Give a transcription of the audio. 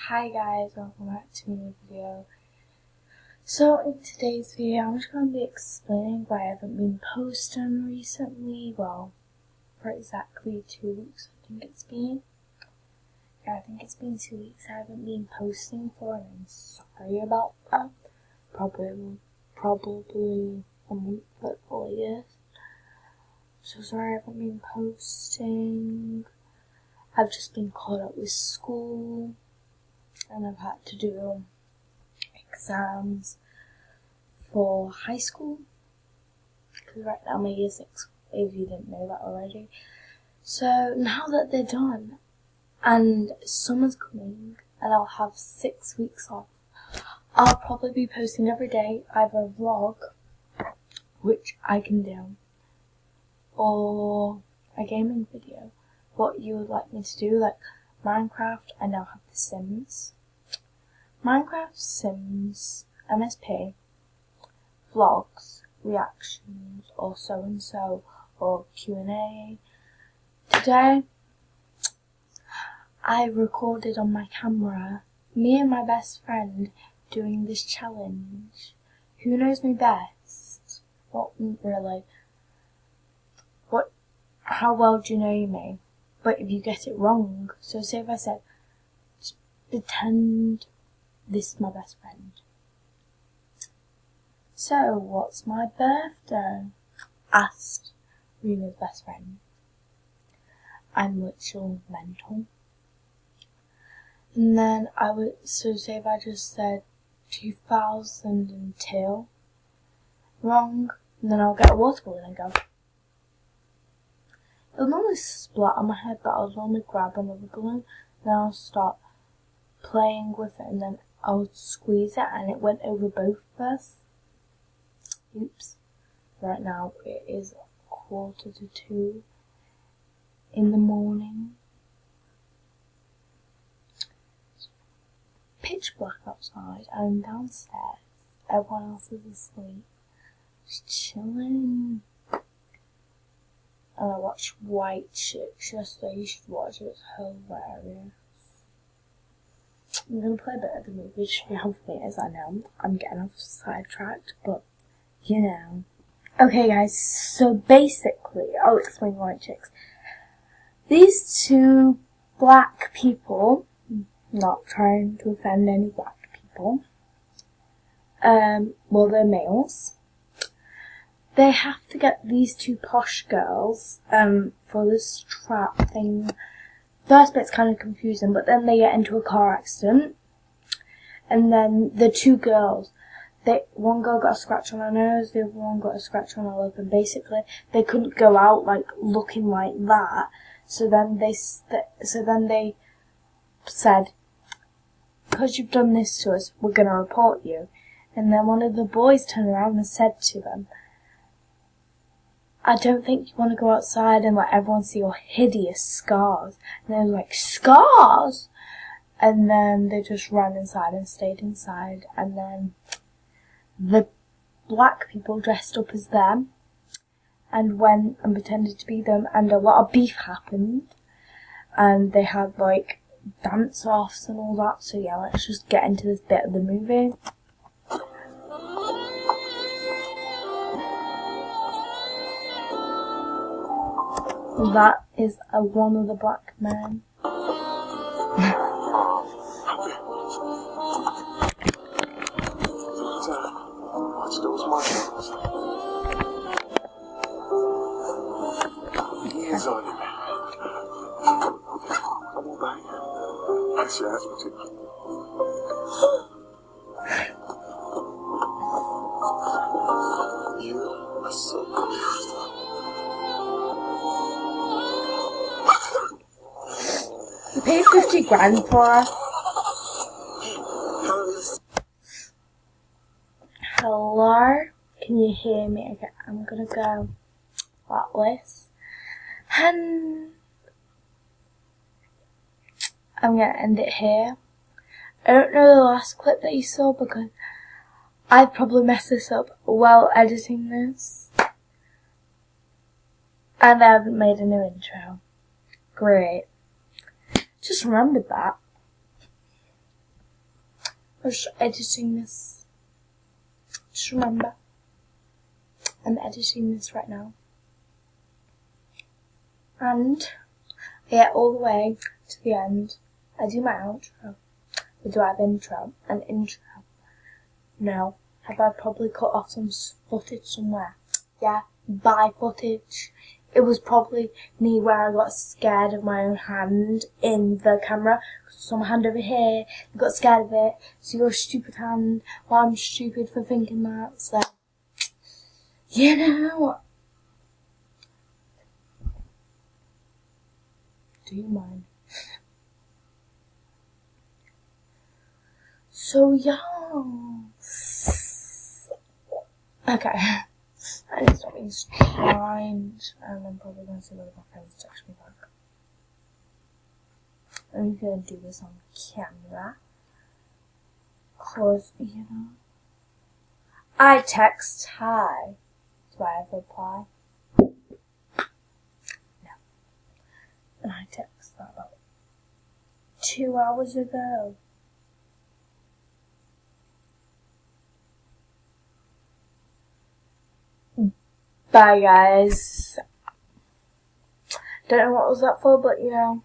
Hi guys, welcome back to a new video. So in today's video I'm just going to be explaining why I haven't been posting recently. Well, for exactly 2 weeks I think it's been. Yeah, I think it's been 2 weeks I haven't been posting for, and I'm sorry about that. Probably a month at the latest. So sorry I haven't been posting. I've just been caught up with school, and I've had to do exams for high school, because right now my year 6, if you didn't know that already. So now that they're done, and summer's coming, and I'll have 6 weeks off, I'll probably be posting every day either a vlog, which I can do, or a gaming video. What you would like me to do, like Minecraft. I now have The Sims, Minecraft, Sims, MSP, vlogs, reactions, or so and so, or Q&A. Today I recorded on my camera me and my best friend doing this challenge. Who knows me best? Not really. How well do you know me? But if you get it wrong, so say if I said, pretend this is my best friend. So, what's my birthday? Asked Rena's best friend. I'm literally mental. And then so say if I just said 2002 wrong, and then I'll get a water balloon and go. It'll normally splat on my head, but I'll normally grab another balloon, then I'll start playing with it, and then I'll squeeze it, and it went over both of us. Oops. Right now it is 1:45 in the morning. It's pitch black outside. I'm downstairs. Everyone else is asleep. Just chilling. And I watched White Chicks yesterday. You should watch it. It's hilarious. I'm going to play a bit of the movie to show you how funny it is. I know I'm getting off sidetracked, but you know. Okay guys, so basically, I'll explain White Chicks. These two black people, not trying to offend any black people, well, they're males. They have to get these two posh girls for this trap thing. First bit's kind of confusing, but then they get into a car accident, and then the two girls, one girl got a scratch on her nose, the other one got a scratch on her lip, and basically they couldn't go out like looking like that. So then they said, because you've done this to us, we're gonna report you. And then one of the boys turned around and said to them, I don't think you want to go outside and let everyone see your hideous scars. And they were like, scars? And then they just ran inside and stayed inside. And then the black people dressed up as them and went and pretended to be them, and a lot of beef happened. And they had like dance-offs and all that. So yeah, let's just get into this bit of the movie. That is one of the black men. Watch those muscles. Hands on him. Come on back. That's your ass to. You are so beautiful. You paid 50 grand for her. Hello? Can you hear me? Okay, I'm gonna go like this. And I'm gonna end it here. I don't know the last clip that you saw because I'd probably messed this up while editing this. And I haven't made a new intro. Great. Just remembered that. was editing this. Just remember, I'm editing this right now. And I get all the way to the end. I do my outro. But do I have an intro? No. Have I probably cut off some footage somewhere? Yeah, by footage. It was probably me where I got scared of my own hand in the camera. So my hand over here, I got scared of it. So your stupid hand, well, I'm stupid for thinking that. So, you know. Do you mind? So, yeah. Okay. I need to stop being strange. And I'm probably going to see whether my friends text me back. I'm going to do this on camera. Cause, you know. I text hi. Do I ever reply? No. And I text that about 2 hours ago. Bye guys. Don't know what was that for, but you know.